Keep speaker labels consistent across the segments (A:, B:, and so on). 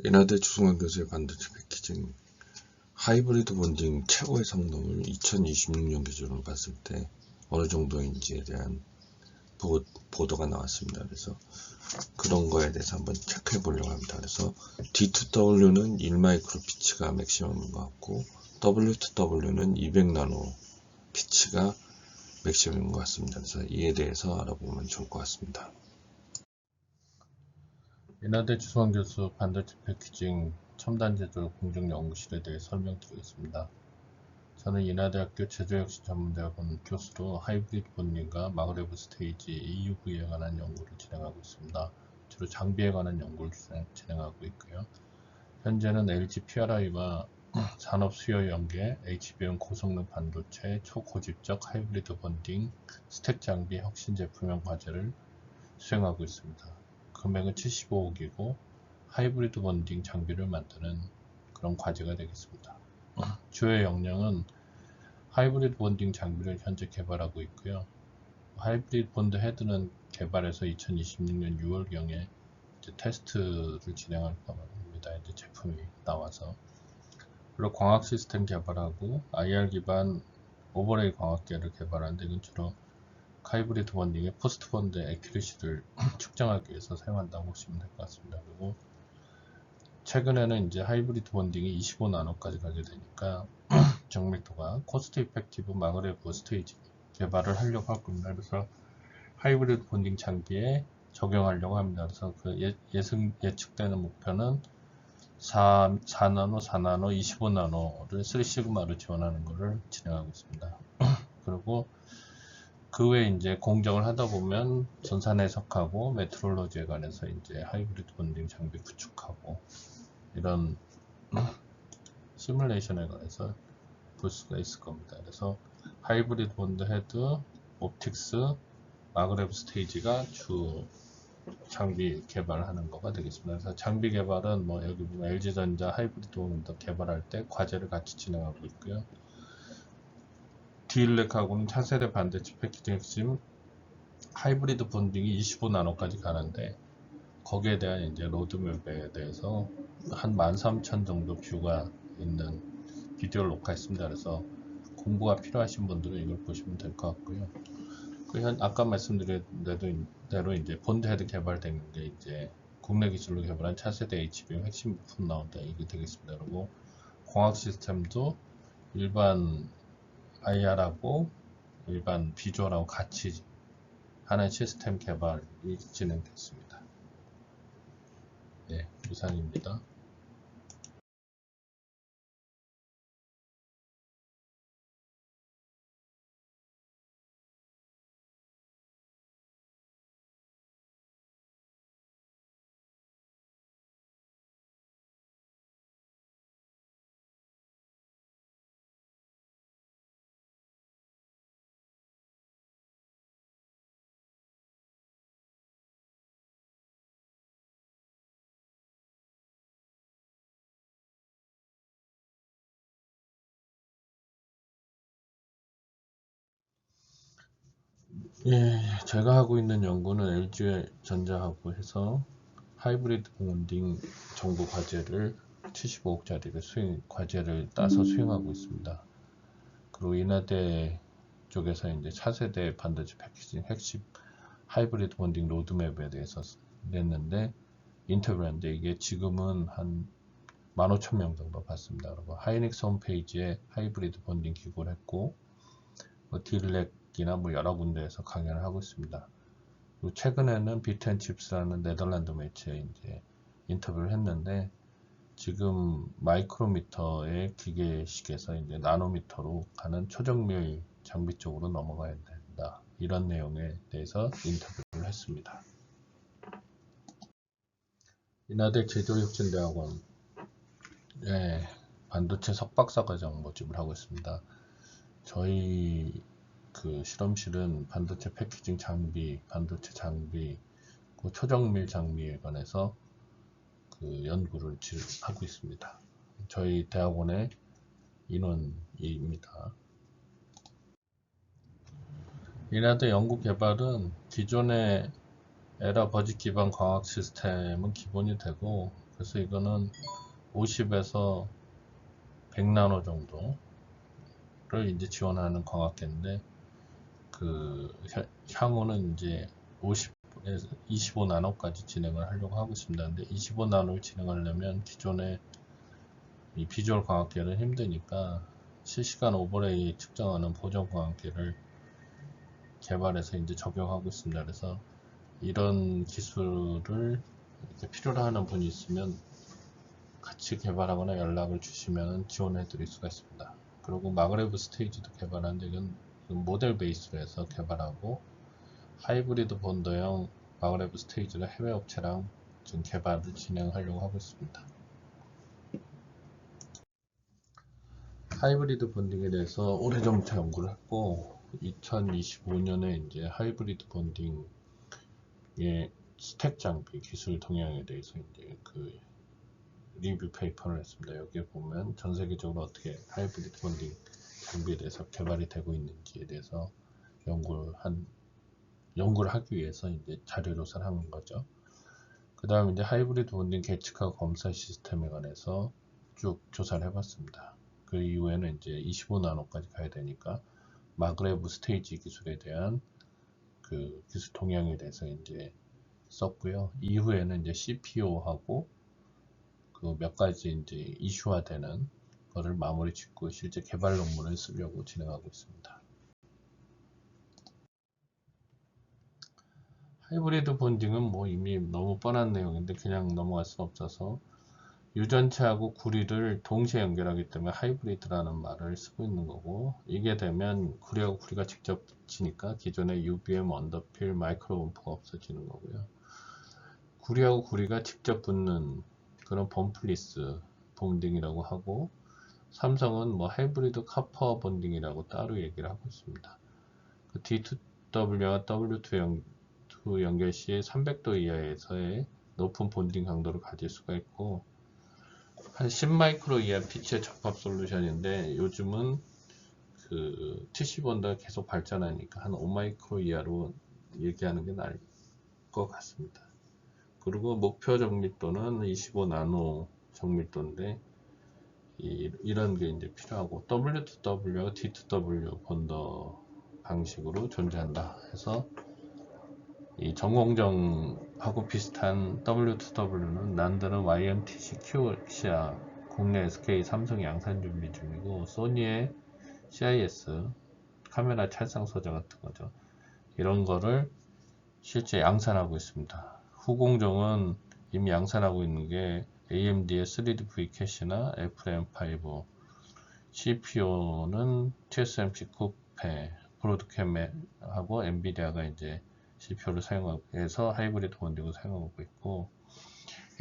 A: 인하대 주승환 교수의 반도체 패키징 하이브리드 본딩 최고의 성능을 2026년 기준으로 봤을 때 어느 정도인지에 대한 보도가 나왔습니다. 그래서 그런 거에 대해서 한번 체크해 보려고 합니다. 그래서 D2W는 1마이크로 피치가 맥시멈인 것 같고 W2W는 200나노 피치가 맥시멈인 것 같습니다. 그래서 이에 대해서 알아보면 좋을 것 같습니다.
B: 인하대 주승환 교수 반도체 패키징 첨단 제조 공정 연구실에 대해 설명드리겠습니다. 저는 인하대학교 제조혁신전문대학원 교수로 하이브리드 본딩과 마그레브 스테이지 EUV에 관한 연구를 진행하고 있습니다. 주로 장비에 관한 연구를 진행하고 있고요. 현재는 LG PRI와 산업 수요 연계, HBM 고성능 반도체, 초고집적 하이브리드 본딩, 스택 장비 혁신 제품형 과제를 수행하고 있습니다. 금액은 75억이고 하이브리드 본딩 장비를 만드는 그런 과제가 되겠습니다. 주요 역량은 하이브리드 본딩 장비를 현재 개발하고 있고요. 하이브리드 본드 헤드는 개발해서 2026년 6월경에 테스트를 진행할 겁니다. 이제 제품이 나와서. 그리고 광학 시스템 개발하고 IR 기반 오버레이 광학계를 개발하는데 이건 주로 하이브리드 본딩의 포스트 본드 애큐리시를 측정하기 위해서 사용한다고 보시면 될 것 같습니다. 그리고 최근에는 이제 하이브리드 본딩이 25나노까지 가게 되니까 정밀도가 코스트 이펙티브 마그레브 스테이지 개발을 하려고 할 겁니다. 그래서 하이브리드 본딩 장비에 적용하려고 합니다. 그래서 그 예측되는 목표는 4나노, 4나노, 25나노를 3시그마로 지원하는 것을 진행하고 있습니다. 그리고 그 외에 이제 공정을 하다 보면 전산 해석하고 메트롤로지에 관해서 이제 하이브리드 본딩 장비 구축하고 이런 시뮬레이션에 관해서 볼 수가 있을 겁니다. 그래서 하이브리드 본드 헤드, 옵틱스, 마그레브 스테이지가 주 장비 개발하는 거가 되겠습니다. 그래서 장비 개발은 뭐 여기 보면 LG전자 하이브리드 본드 개발할 때 과제를 같이 진행하고 있고요. 디일렉하고는 차세대 반도체 패키징 핵심 하이브리드 본딩이 25나노까지 가는데 거기에 대한 이제 로드맵에 대해서 한 13,000 정도 뷰가 있는 비디오를 녹화했습니다. 그래서 공부가 필요하신 분들은 이걸 보시면 될 것 같고요. 아까 말씀드린 대로 이제 본드 헤드 개발된 게 이제 국내 기술로 개발한 차세대 HBM 핵심 부품 나온다 이게 되겠습니다. 그리고 광학 시스템도 일반 IR하고 일반 비주얼하고 같이 하나의 시스템 개발이 진행됐습니다. 네, 이상입니다. 예, 제가 하고 있는 연구는 LG전자하고 해서 하이브리드 본딩 정보 과제를 75억짜리를 과제를 따서 수행하고 있습니다. 그리고 인하대 쪽에서 이제 차세대 반도체 패키징 핵심 하이브리드 본딩 로드맵에 대해서 냈는데 인터뷰했는데 이게 지금은 한 15,000명 정도 봤습니다. 그리고 하이닉스 홈페이지에 하이브리드 본딩 기고를 했고 딜렉이나 뭐 여러 군데에서 강연을 하고 있습니다. 그리고 최근에는 비트앤칩스라는 네덜란드 매체에 이제 인터뷰를 했는데 지금 마이크로미터의 기계식에서 이제 나노미터로 가는 초정밀 장비 쪽으로 넘어가야 된다. 이런 내용에 대해서 인터뷰를 했습니다. 인하대 제조혁신대학원 반도체 석박사 과정 모집을 하고 있습니다. 저희 그 실험실은 반도체 패키징 장비, 반도체 장비, 그 초정밀 장비에 관해서 그 연구를 하고 있습니다. 저희 대학원의 인원입니다. 인하대 연구 개발은 기존의 에라 버짓 기반 광학 시스템은 기본이 되고 그래서 이거는 50에서 100나노 정도를 이제 지원하는 광학계인데, 그 향후는 이제 50에서 25나노까지 진행을 하려고 하고 있습니다. 근데 25나노를 진행하려면 기존의 이 비주얼 광학계는 힘드니까 실시간 오버레이 측정하는 보정 광학계를 개발해서 이제 적용하고 있습니다. 그래서 이런 기술을 이렇게 필요로 하는 분이 있으면 같이 개발하거나 연락을 주시면 지원해 드릴 수가 있습니다. 그리고 마그레브 스테이지도 개발하는데 이건 모델 베이스로 해서 개발하고, 하이브리드 본더형 마그레브 스테이지는 해외 업체랑 지금 개발을 진행하려고 하고 있습니다. 하이브리드 본딩에 대해서 오래전부터 연구를 했고, 2025년에 이제 하이브리드 본딩의 스택 장비 기술 동향에 대해서 이제 그 리뷰 페이퍼를 했습니다. 여기에 보면 전 세계적으로 어떻게 하이브리드 본딩 장비에 대해서 개발이 되고 있는지에 대해서 연구를 하기 위해서 이제 자료 조사를 한 거죠. 그 다음에 이제 하이브리드 본딩 계측하고 검사 시스템에 관해서 쭉 조사를 해봤습니다. 그 이후에는 이제 25나노까지 가야 되니까 마그레브 스테이지 기술에 대한 그 기술 동향에 대해서 이제 썼고요. 이후에는 이제 CPO하고 그 몇 가지 이제 이슈화되는 거를 마무리 짓고 실제 개발 논문을 쓰려고 진행하고 있습니다. 하이브리드 본딩은 뭐 이미 너무 뻔한 내용인데 그냥 넘어갈 수 없어서, 유전체하고 구리를 동시에 연결하기 때문에 하이브리드라는 말을 쓰고 있는 거고, 이게 되면 구리하고 구리가 직접 붙이니까 기존의 UBM 언더필 마이크로 범프가 없어지는 거고요. 구리하고 구리가 직접 붙는 그런 범플리스 본딩이라고 하고, 삼성은 뭐 하이브리드 카퍼 본딩이라고 따로 얘기를 하고 있습니다. 그 D2W와 W2 연결 시 300도 이하에서의 높은 본딩 강도를 가질 수가 있고, 한 10마이크로 이하 빛의 적합 솔루션인데 요즘은 그 TC 본드가 계속 발전하니까 한 5마이크로 이하로 얘기하는 게 나을 것 같습니다. 그리고 목표 정밀도는 25나노 정밀도인데 이런 게 이제 필요하고, W2W와 D2W 본더 방식으로 존재한다 해서, 이 전공정하고 비슷한 W2W는 난드는 YMTC Q시아 국내 SK 삼성 양산 준비 중이고, 소니의 CIS 카메라 찰상 소재 같은 거죠. 이런 거를 실제 양산하고 있습니다. 후공정은 이미 양산하고 있는 게 AMD의 3D V 캐시나 FRAM5, CPU는 TSMC 쿠페, 브로드캠하고 엔비디아가 이제 CPU를 사용해서 하이브리드 본딩을 사용하고 있고,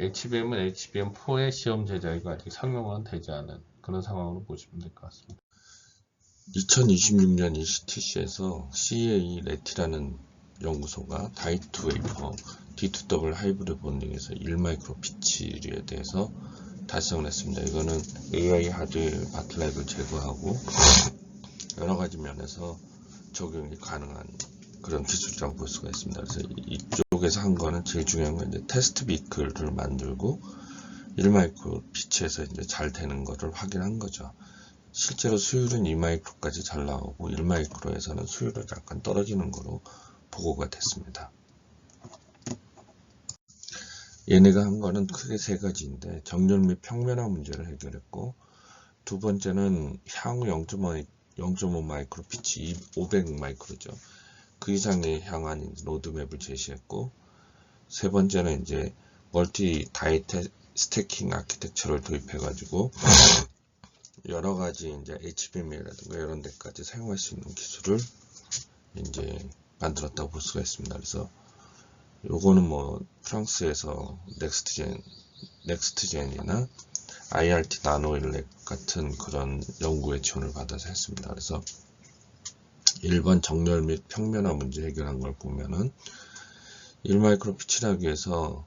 B: HBM은 HBM4의 시험 제작이 아직 상용화는 되지 않은 그런 상황으로 보시면 될 것 같습니다.
A: 2026년 ECTC에서 CEA 레티라는 연구소가 다이2 웨이퍼 D2W 하이브리드 본딩에서 1마이크로 피치에 대해서 달성을 했습니다. 이거는 AI 하드 바틀라이브를 제거하고 여러가지 면에서 적용이 가능한 그런 기술이라고 볼 수가 있습니다. 그래서 이쪽에서 한 거는 제일 중요한 건 이제 테스트 비클을 만들고 1마이크로 피치에서 이제 잘 되는 거를 확인한 거죠. 실제로 수율은 2마이크로까지 잘 나오고 1마이크로에서는 수율이 약간 떨어지는 거로 보고가 됐습니다. 얘네가 한 거는 크게 세 가지인데, 정렬 및 평면화 문제를 해결했고, 두 번째는 향후 0.5 마이크로 피치 500 마이크로죠. 그 이상의 향한 로드맵을 제시했고, 세 번째는 이제 멀티 다이 스태킹 아키텍처를 도입해가지고 여러 가지 이제 HBM이라든가 이런 데까지 사용할 수 있는 기술을 이제 만들었다고 볼 수가 있습니다. 그래서 요거는 뭐 프랑스에서 넥스트젠이나 IRT 나노일렉 같은 그런 연구의 지원을 받아서 했습니다. 그래서 1번 정렬 및 평면화 문제 해결한 걸 보면은 1마이크로 피치하기 위해서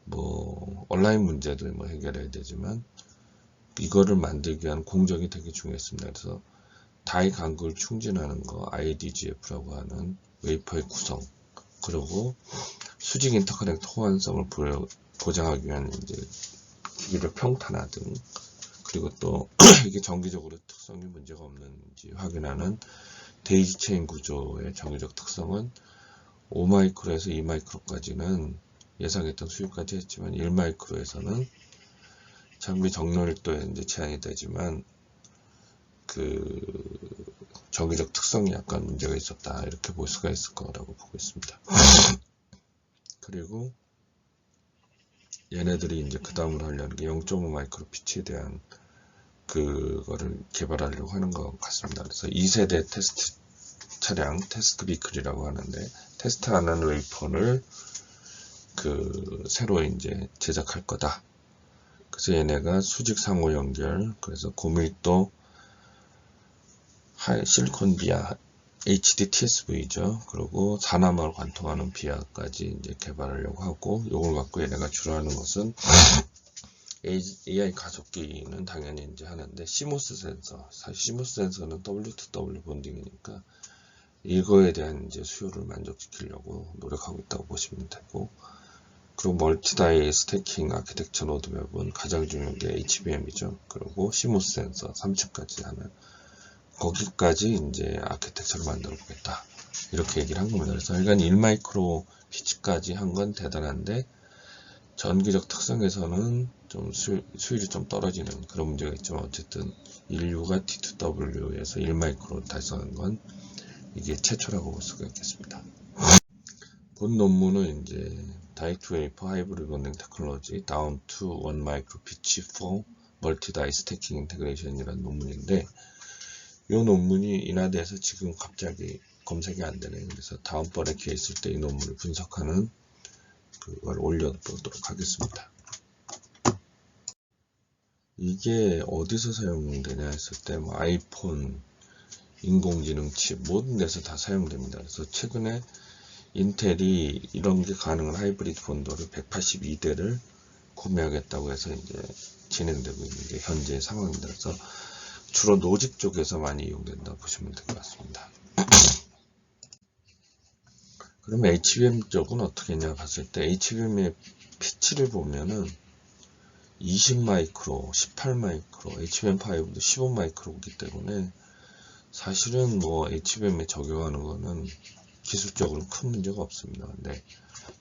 A: 뭐 온라인 문제도 뭐 해결해야 되지만 이거를 만들기 위한 공정이 되게 중요했습니다. 그래서 다이 간극을 충진하는 거 IDGF라고 하는 웨이퍼의 구성, 그리고 수직 인터커넥트 호환성을 보장하기 위한 이제 기기를 평탄화등, 그리고 또 이게 정기적으로 특성이 문제가 없는지 확인하는 데이지 체인 구조의 정기적 특성은 5마이크로에서 2마이크로까지는 예상했던 수율까지 했지만 1마이크로에서는 장비 정렬도에 이제 제한이 되지만 그 정기적 특성이 약간 문제가 있었다, 이렇게 볼 수가 있을 거라고 보고 있습니다. 그리고 얘네들이 이제 그 다음으로 하려는 게 0.5 마이크로 피치에 대한 그거를 개발하려고 하는 것 같습니다. 그래서 2세대 테스트 차량, 테스트 비클이라고 하는데, 테스트하는 웨이퍼를 새로 이제 제작할 거다. 그래서 얘네가 수직 상호 연결, 그래서 고밀도 실리콘 비아, HD TSV죠. 그리고 산화막을 관통하는 비아까지 이제 개발하려고 하고, 요걸 갖고 얘네가 주로 하는 것은 AI 가속기는 당연히 이제 하는데, 시모스 센서, 사실 시모스 센서는 W2W 본딩이니까 이거에 대한 이제 수요를 만족시키려고 노력하고 있다고 보시면 되고, 그리고 멀티다이 스태킹 아키텍처 로드맵은 가장 중요한 게 HBM이죠. 그리고 시모스 센서 3층까지 하는, 거기까지 이제 아키텍처를 만들어 보겠다, 이렇게 얘기를 한 겁니다. 그래서 일단 1마이크로 피치까지 한 건 대단한데, 전기적 특성에서는 좀 수율이 좀 떨어지는 그런 문제가 있지만, 어쨌든 인류가 T2W에서 1마이크로 달성한 건 이게 최초라고 볼 수가 있겠습니다. 본 논문은 이제 다이렉트 웨이퍼 하이브리드 본딩 테크놀로지 down to 1 micro pitch for multi-die stacking integration이라는 논문인데, 이 논문이 인하대에서 지금 갑자기 검색이 안 되네요. 그래서 다음번에 기회 있을 때 이 논문을 분석하는 그걸 올려보도록 하겠습니다. 이게 어디서 사용되냐 했을 때, 뭐 아이폰, 인공지능 칩, 모든 데서 다 사용됩니다. 그래서 최근에 인텔이 이런 게 가능한 하이브리드 본더를 182대를 구매하겠다고 해서 이제 진행되고 있는 게 현재 상황입니다. 그래서 주로 노직 쪽에서 많이 이용된다고 보시면 될 것 같습니다. 그럼 HBM 쪽은 어떻게 했냐 봤을 때, HBM의 피치를 보면은 20마이크로, 18마이크로, HBM5도 15마이크로이기 때문에 사실은 뭐 HBM에 적용하는 거는 기술적으로 큰 문제가 없습니다. 근데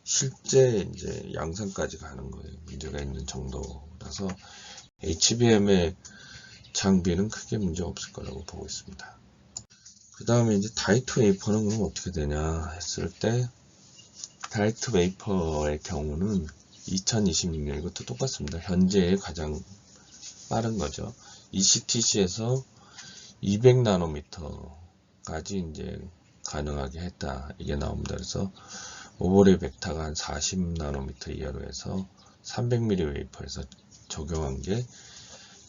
A: 실제 이제 양산까지 가는 거에 문제가 있는 정도라서 HBM의 장비는 크게 문제 없을 거라고 보고 있습니다. 그 다음에 이제 다이렉트 웨이퍼는 그럼 어떻게 되냐 했을 때, 다이렉트 웨이퍼의 경우는 2026년, 이것도 똑같습니다. 현재의 가장 빠른 거죠. ECTC에서 200나노미터까지 이제 가능하게 했다, 이게 나옵니다. 그래서 오버레이 벡터가 한 40나노미터 이하로 해서 300mm 웨이퍼에서 적용한 게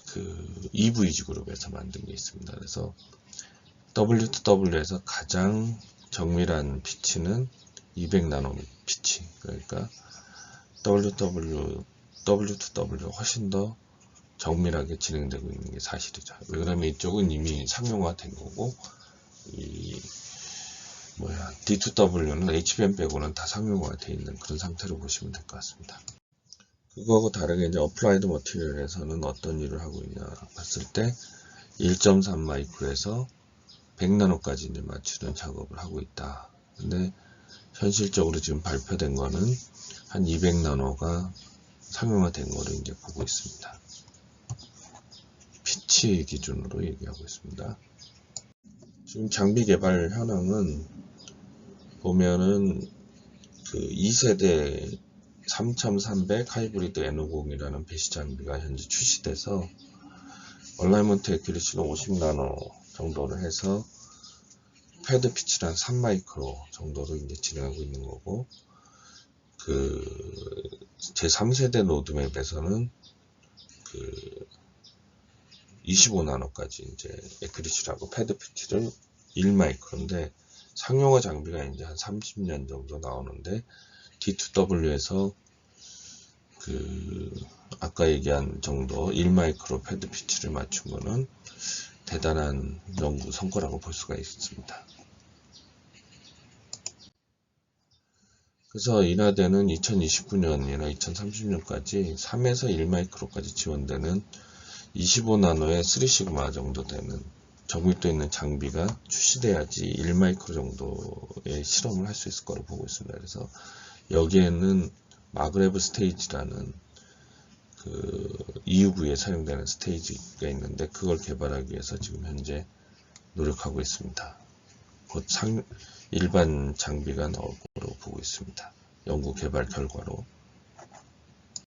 A: 그 EVG 그룹에서 만든 게 있습니다. 그래서 W2W에서 가장 정밀한 피치는 200나노미터 피치, 그러니까 W2W가 훨씬 더 정밀하게 진행되고 있는 게 사실이죠. 왜 그러면 이쪽은 이미 상용화된 거고, D2W는 HBM 빼고는 다 상용화되어 있는 그런 상태로 보시면 될 것 같습니다. 그거하고 다르게 이제 어플라이드 머티리얼에서는 어떤 일을 하고 있냐 봤을 때, 1.3 마이크로에서 100나노까지 이제 맞추는 작업을 하고 있다. 근데 현실적으로 지금 발표된 거는 한 200나노가 상용화된 거를 이제 보고 있습니다. 피치 기준으로 얘기하고 있습니다. 지금 장비 개발 현황은 보면은 그 2세대 3300 하이브리드 N50이라는 배시 장비가 현재 출시돼서 얼라이먼트 애큐리시는 50나노 정도를 해서 패드 피치는 3마이크로 정도로 이제 진행하고 있는 거고, 그 제3세대 로드맵에서는 그 25나노까지 이제 애큐리시라고 패드 피치를 1마이크로인데, 상용화 장비가 이제 한 30년 정도 나오는데, D2W에서 그 아까 얘기한 정도 1마이크로 패드 피치를 맞춘 거는 대단한 연구 성과라고 볼 수가 있습니다. 그래서 인하대는 2029년이나 2030년까지 3에서 1마이크로까지 지원되는 25나노의 3시그마 정도 되는 정밀도 있는 장비가 출시돼야지 1마이크로 정도의 실험을 할 수 있을 거로 보고 있습니다. 그래서 여기에는 마그레브 스테이지라는 그 EUV에 사용되는 스테이지가 있는데 그걸 개발하기 위해서 지금 현재 노력하고 있습니다. 곧 일반 장비가 나올 거로 보고 있습니다. 연구 개발 결과로.